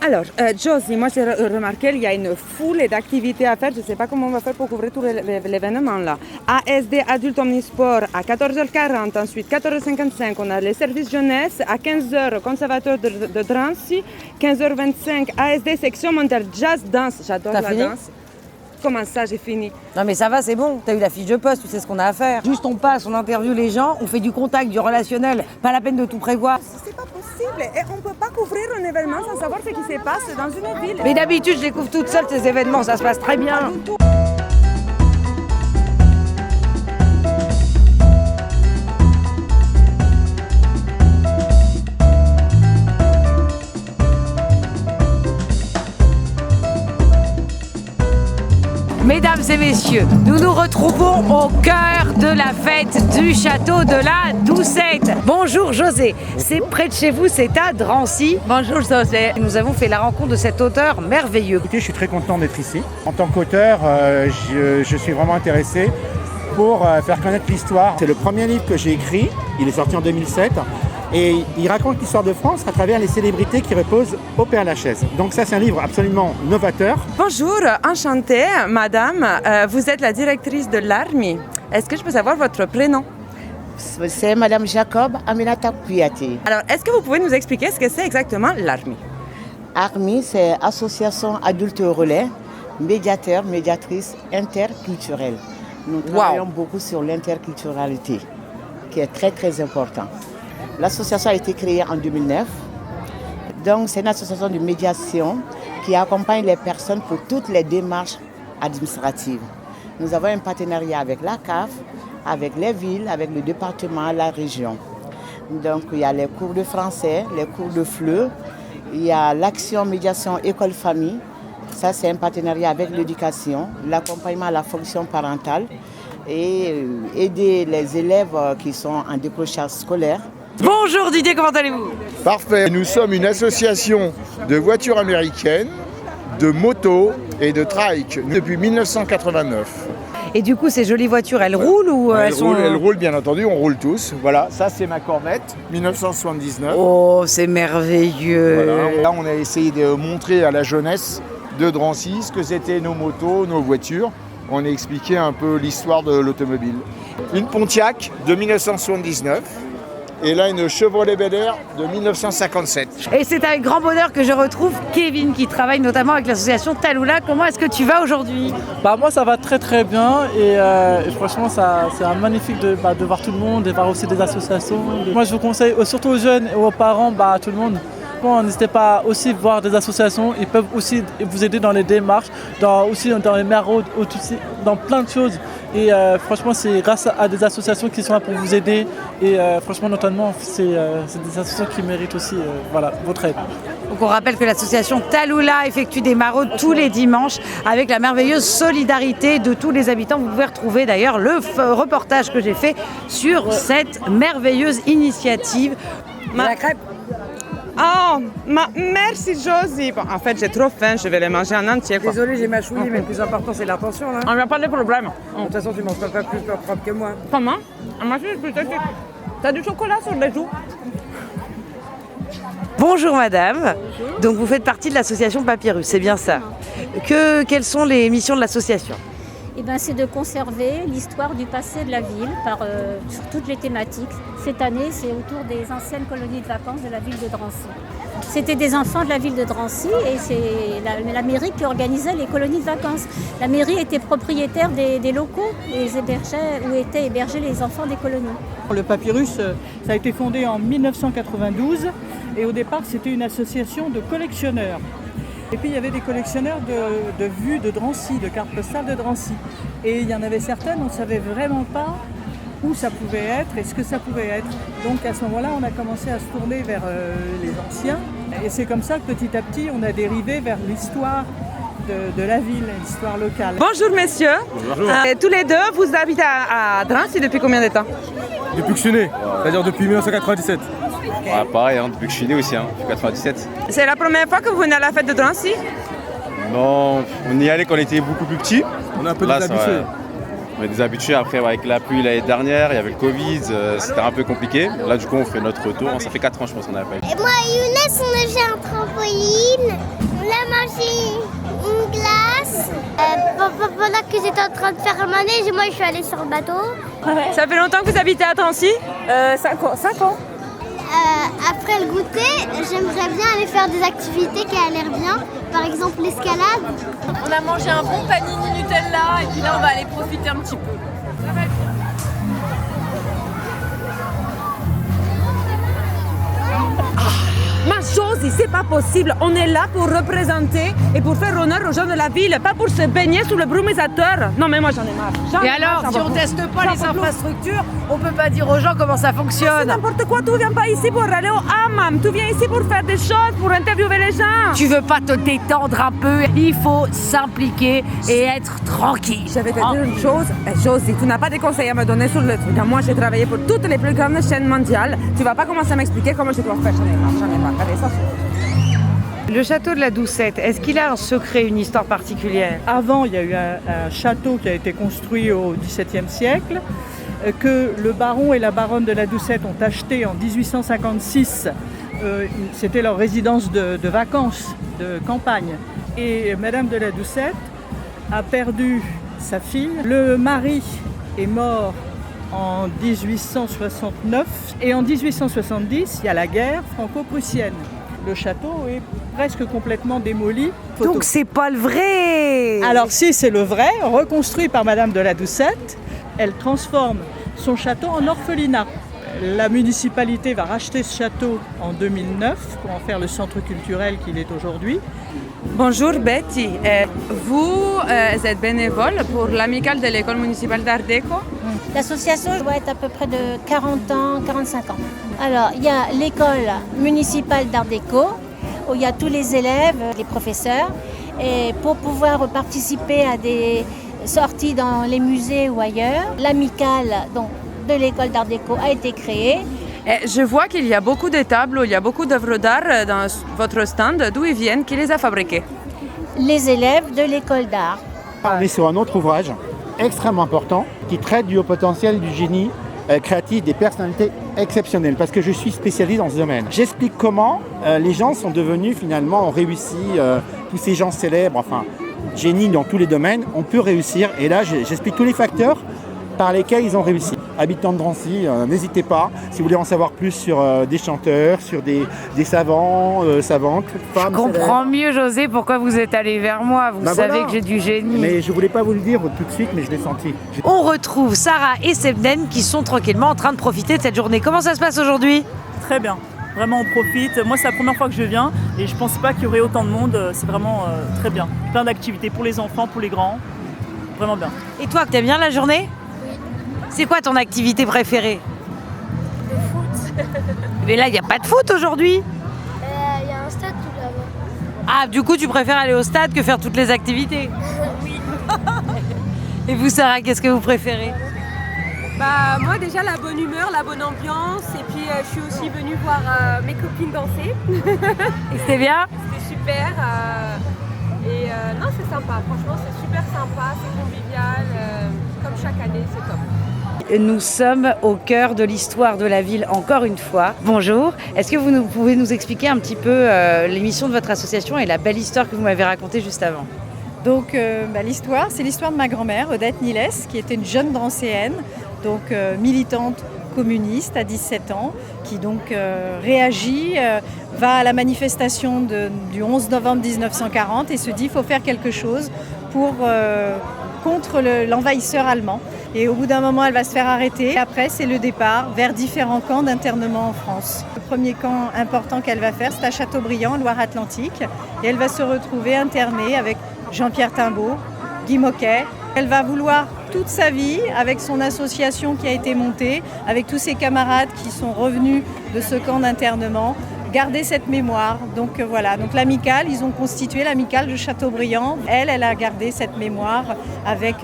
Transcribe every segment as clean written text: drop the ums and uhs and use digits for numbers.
Alors, Josie, moi j'ai remarqué qu'il y a une foule d'activités à faire. Je ne sais pas comment on va faire pour couvrir tout l'événement là. ASD Adulte Omnisport à 14h40, ensuite 14h55, on a les services jeunesse, à 15h, conservateur de Drancy, 15h25, ASD section mondiale jazz danse. J'adore la danse. Comment ça, j'ai fini? Non mais ça va, c'est bon, t'as eu la fiche de poste, tu sais ce qu'on a à faire. Juste on passe, on interviewe les gens, on fait du contact, du relationnel, pas la peine de tout prévoir. C'est pas possible, et on peut pas couvrir un événement sans savoir ce qui se passe dans une ville. Mais d'habitude, je découvre toute seule ces événements, ça se passe très bien. Mesdames et messieurs, nous nous retrouvons au cœur de la fête du château de la Doucette. Bonjour José, c'est près de chez vous, c'est à Drancy. Bonjour José. Nous avons fait la rencontre de cet auteur merveilleux. Écoutez, je suis très content d'être ici. En tant qu'auteur, je suis vraiment intéressé pour faire connaître l'histoire. C'est le premier livre que j'ai écrit, il est sorti en 2007. Et il raconte l'histoire de France à travers les célébrités qui reposent au Père-Lachaise. Donc ça, c'est un livre absolument novateur. Bonjour, enchantée, madame. Vous êtes la directrice de l'ARMI. Est-ce que je peux savoir votre prénom? C'est Madame Jacob Aminata Kouyaté. Alors, est-ce que vous pouvez nous expliquer ce que c'est exactement l'ARMI? ARMI, c'est Association Adulte Relais, médiateur, médiatrice interculturelle. Nous travaillons beaucoup sur l'interculturalité, qui est très très important. L'association a été créée en 2009. Donc, c'est une association de médiation qui accompagne les personnes pour toutes les démarches administratives. Nous avons un partenariat avec la CAF, avec les villes, avec le département, la région. Donc, il y a les cours de français, les cours de FLE, il y a l'action médiation école-famille. Ça, c'est un partenariat avec l'éducation, l'accompagnement à la fonction parentale et aider les élèves qui sont en décrochage scolaire. Bonjour Didier, comment allez-vous? Parfait. Nous sommes une association de voitures américaines, de motos et de trike depuis 1989. Et du coup, ces jolies voitures, elles roulent ou elles roulent, bien entendu, on roule tous. Voilà, ça c'est ma Corvette, 1979. Oh, c'est merveilleux. Voilà. Là, on a essayé de montrer à la jeunesse de Drancy ce que c'était nos motos, nos voitures. On a expliqué un peu l'histoire de l'automobile. Une Pontiac de 1979. Et là, une Chevrolet Bel Air de 1957. Et c'est avec grand bonheur que je retrouve Kevin qui travaille notamment avec l'association Taloula. Comment est-ce que tu vas aujourd'hui? Moi ça va très très bien et franchement c'est magnifique de voir tout le monde et voir aussi des associations. Moi je vous conseille surtout aux jeunes et aux parents, tout le monde. Bon, n'hésitez pas aussi à voir des associations, ils peuvent aussi vous aider dans les démarches, dans les maraudes, dans plein de choses. Et franchement, c'est grâce à des associations qui sont là pour vous aider. Et franchement, notamment, c'est des associations qui méritent aussi votre aide. Donc on rappelle que l'association Taloula effectue des maraudes tous les dimanches avec la merveilleuse solidarité de tous les habitants. Vous pouvez retrouver d'ailleurs le reportage que j'ai fait sur cette merveilleuse initiative. La crêpe. Oh, merci Josie. Bon, en fait, j'ai trop faim, je vais les manger en entier. Désolée, j'ai mâchouillé, mais le plus important, c'est l'attention. Là. On n'a pas de problème. De toute façon, tu manges pas plus propre que moi. Comment? Moi, je suis plus tête. T'as du chocolat sur les joues? Bonjour madame. Bonjour. Donc vous faites partie de l'association Papyrus, c'est bien ça. Quelles sont les missions de l'association? C'est de conserver l'histoire du passé de la ville sur toutes les thématiques. Cette année, c'est autour des anciennes colonies de vacances de la ville de Drancy. C'était des enfants de la ville de Drancy et c'est la mairie qui organisait les colonies de vacances. La mairie était propriétaire des locaux où étaient hébergés les enfants des colonies. Le Papyrus, ça a été fondé en 1992 et au départ, c'était une association de collectionneurs. Et puis il y avait des collectionneurs de vues de Drancy, de cartes postales de Drancy. Et il y en avait certaines, on ne savait vraiment pas où ça pouvait être et ce que ça pouvait être. Donc à ce moment-là, on a commencé à se tourner vers les anciens. Et c'est comme ça que petit à petit, on a dérivé vers l'histoire de la ville, l'histoire locale. Bonjour messieurs. Bonjour. Tous les deux, vous habitez à Drancy depuis combien de temps? Depuis que je suis né, c'est-à-dire depuis 1997. Pareil, depuis que je suis né aussi, depuis 97. C'est la première fois que vous venez à la fête de Drancy? Non, on y allait quand on était beaucoup plus petits. On est un peu déshabitués. On est déshabitués, après avec la pluie l'année dernière, il y avait le Covid, c'était un peu compliqué. Là du coup on fait notre retour, ça fait 4 ans je pense qu'on a fait. Et moi et Younes on a fait un trampoline. pendant qu'ils étaient en train de faire un manège, moi je suis allée sur le bateau. Ça fait longtemps que vous habitez à Drancy 5 ans. Après le goûter, j'aimerais bien aller faire des activités qui ont l'air bien, par exemple l'escalade. On a mangé un bon panini Nutella et puis là on va aller profiter un petit peu. Ça va être bien. Ma chose, c'est pas possible. On est là pour représenter et pour faire honneur aux gens de la ville, pas pour se baigner sous le brumisateur. Non mais moi j'en ai marre. Et alors, si on teste pas les infrastructures, on peut pas dire aux gens comment ça fonctionne. C'est n'importe quoi, tu viens pas ici pour aller au hammam, tu viens ici pour faire des choses, pour interviewer les gens. Tu veux pas te détendre un peu? Il faut s'impliquer et être tranquille. Je vais te dire une chose, Josie, tu n'as pas de conseils à me donner sur le truc. Moi j'ai travaillé pour toutes les plus grandes chaînes mondiales. Tu vas pas commencer à m'expliquer comment je dois faire. J'en ai marre. Allez, ça c'est... Le château de la Doucette, est-ce qu'il a un secret, une histoire particulière? Avant, il y a eu un château qui a été construit au XVIIe siècle, que le baron et la baronne de la Doucette ont acheté en 1856. C'était leur résidence de vacances, de campagne. Et Madame de la Doucette a perdu sa fille. Le mari est mort en 1869 et en 1870, il y a la guerre franco-prussienne. Le château est presque complètement démoli. Donc c'est pas le vrai! Alors si, c'est le vrai, reconstruit par Madame de la Doucette. Elle transforme son château en orphelinat. La municipalité va racheter ce château en 2009 pour en faire le centre culturel qu'il est aujourd'hui. Bonjour Betty, vous êtes bénévole pour l'amicale de l'école municipale d'Art Déco? L'association doit être à peu près de 40 ans, 45 ans. Alors, il y a l'école municipale d'Art Déco, où il y a tous les élèves, les professeurs. Et pour pouvoir participer à des sorties dans les musées ou ailleurs, l'amicale de l'école d'Art Déco a été créée. Je vois qu'il y a beaucoup de tableaux, il y a beaucoup d'œuvres d'art dans votre stand. D'où ils viennent? Qui les a fabriqués? Les élèves de l'école d'art. On est sur un autre ouvrage extrêmement important qui traite du haut potentiel du génie créatif, des personnalités exceptionnelles, parce que je suis spécialiste dans ce domaine. J'explique comment les gens sont devenus finalement, ont réussi, tous ces gens célèbres, enfin génies dans tous les domaines, on peut réussir. Et là, j'explique tous les facteurs par lesquels ils ont réussi. Habitants de Drancy, n'hésitez pas, si vous voulez en savoir plus sur des chanteurs, sur des savants, savantes, femmes. Je comprends mieux, José, pourquoi vous êtes allé vers moi. Vous savez que j'ai du génie. Mais je voulais pas vous le dire tout de suite, mais je l'ai senti. On retrouve Sarah et Sebnen qui sont tranquillement en train de profiter de cette journée. Comment ça se passe aujourd'hui? Très bien. Vraiment, on profite. Moi, c'est la première fois que je viens et je ne pensais pas qu'il y aurait autant de monde. C'est vraiment très bien. Plein d'activités pour les enfants, pour les grands. Vraiment bien. Et toi, t'aimes bien la journée? C'est quoi ton activité préférée? Le foot. Mais là, il n'y a pas de foot aujourd'hui. Il y a un stade tout là-bas. Ah, du coup, tu préfères aller au stade que faire toutes les activités? Oui. Et vous, Sarah, qu'est-ce que vous préférez? Moi déjà la bonne humeur, la bonne ambiance et puis je suis aussi venue voir mes copines danser. Et c'était bien? C'était super non c'est sympa, franchement c'est super sympa, c'est convivial, comme chaque année c'est top. Nous sommes au cœur de l'histoire de la ville encore une fois. Bonjour, est-ce que vous pouvez nous expliquer un petit peu l'émission de votre association et la belle histoire que vous m'avez racontée juste avant? Donc l'histoire, c'est l'histoire de ma grand-mère, Odette Niles, qui était une jeune Drancéenne, donc militante communiste à 17 ans, qui donc réagit, va à la manifestation du 11 novembre 1940 et se dit qu'il faut faire quelque chose contre l'envahisseur allemand. Et au bout d'un moment, elle va se faire arrêter. Et après, c'est le départ vers différents camps d'internement en France. Le premier camp important qu'elle va faire, c'est à Châteaubriand, Loire-Atlantique. Et elle va se retrouver internée avec Jean-Pierre Timbaud, Guy Moquet. Elle va vouloir toute sa vie, avec son association qui a été montée, avec tous ses camarades qui sont revenus de ce camp d'internement, garder cette mémoire. Donc voilà, donc l'amicale, ils ont constitué l'amicale de Châteaubriand. Elle a gardé cette mémoire avec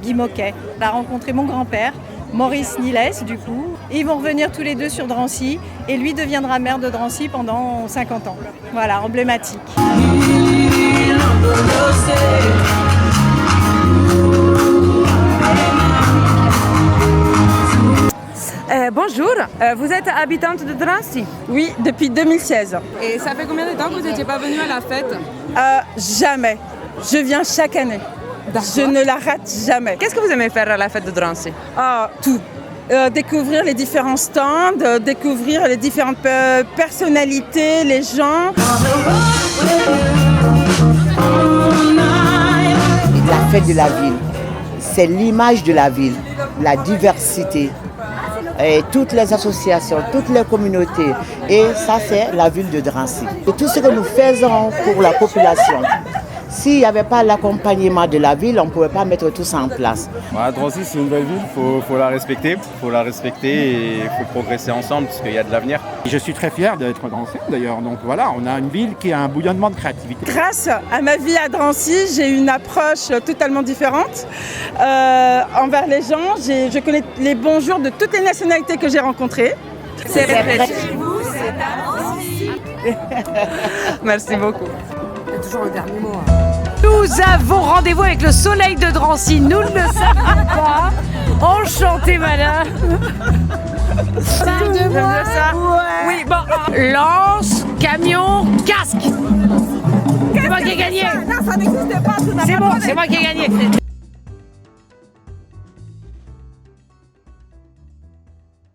Guy Moquet. Elle a rencontré mon grand-père, Maurice Niles du coup. Et ils vont revenir tous les deux sur Drancy et lui deviendra maire de Drancy pendant 50 ans. Voilà, emblématique. Bonjour, vous êtes habitante de Drancy? Oui, depuis 2016. Et ça fait combien de temps que vous n'étiez pas venue à la fête? Jamais. Je viens chaque année. Je ne la rate jamais. Qu'est-ce que vous aimez faire à la fête de Drancy? Ah, tout. Découvrir les différents stands, découvrir les différentes personnalités, les gens. La fête de la ville, c'est l'image de la ville, la diversité, et toutes les associations, toutes les communautés. Et ça, c'est la ville de Drancy. Et tout ce que nous faisons pour la population. S'il n'y avait pas l'accompagnement de la ville, on ne pouvait pas mettre tout ça en place. Drancy, c'est une belle ville, faut la respecter. Il faut la respecter et il faut progresser ensemble parce qu'il y a de l'avenir. Je suis très fier d'être Drancy d'ailleurs. Donc voilà, on a une ville qui a un bouillonnement de créativité. Grâce à ma vie à Drancy, j'ai une approche totalement différente envers les gens. Je connais les bons jours de toutes les nationalités que j'ai rencontrées. C'est près chez vous, c'est à Drancy. Merci beaucoup. Il y a toujours un dernier mot. Nous avons rendez-vous avec le soleil de Drancy. Nous ne le savions pas. Enchanté, madame. de moi. Ça. Ouais. Oui, bon. Lance, camion, casque. C'est moi qui ai gagné. Non, ça n'existe pas. C'est bon, c'est moi qui ai gagné.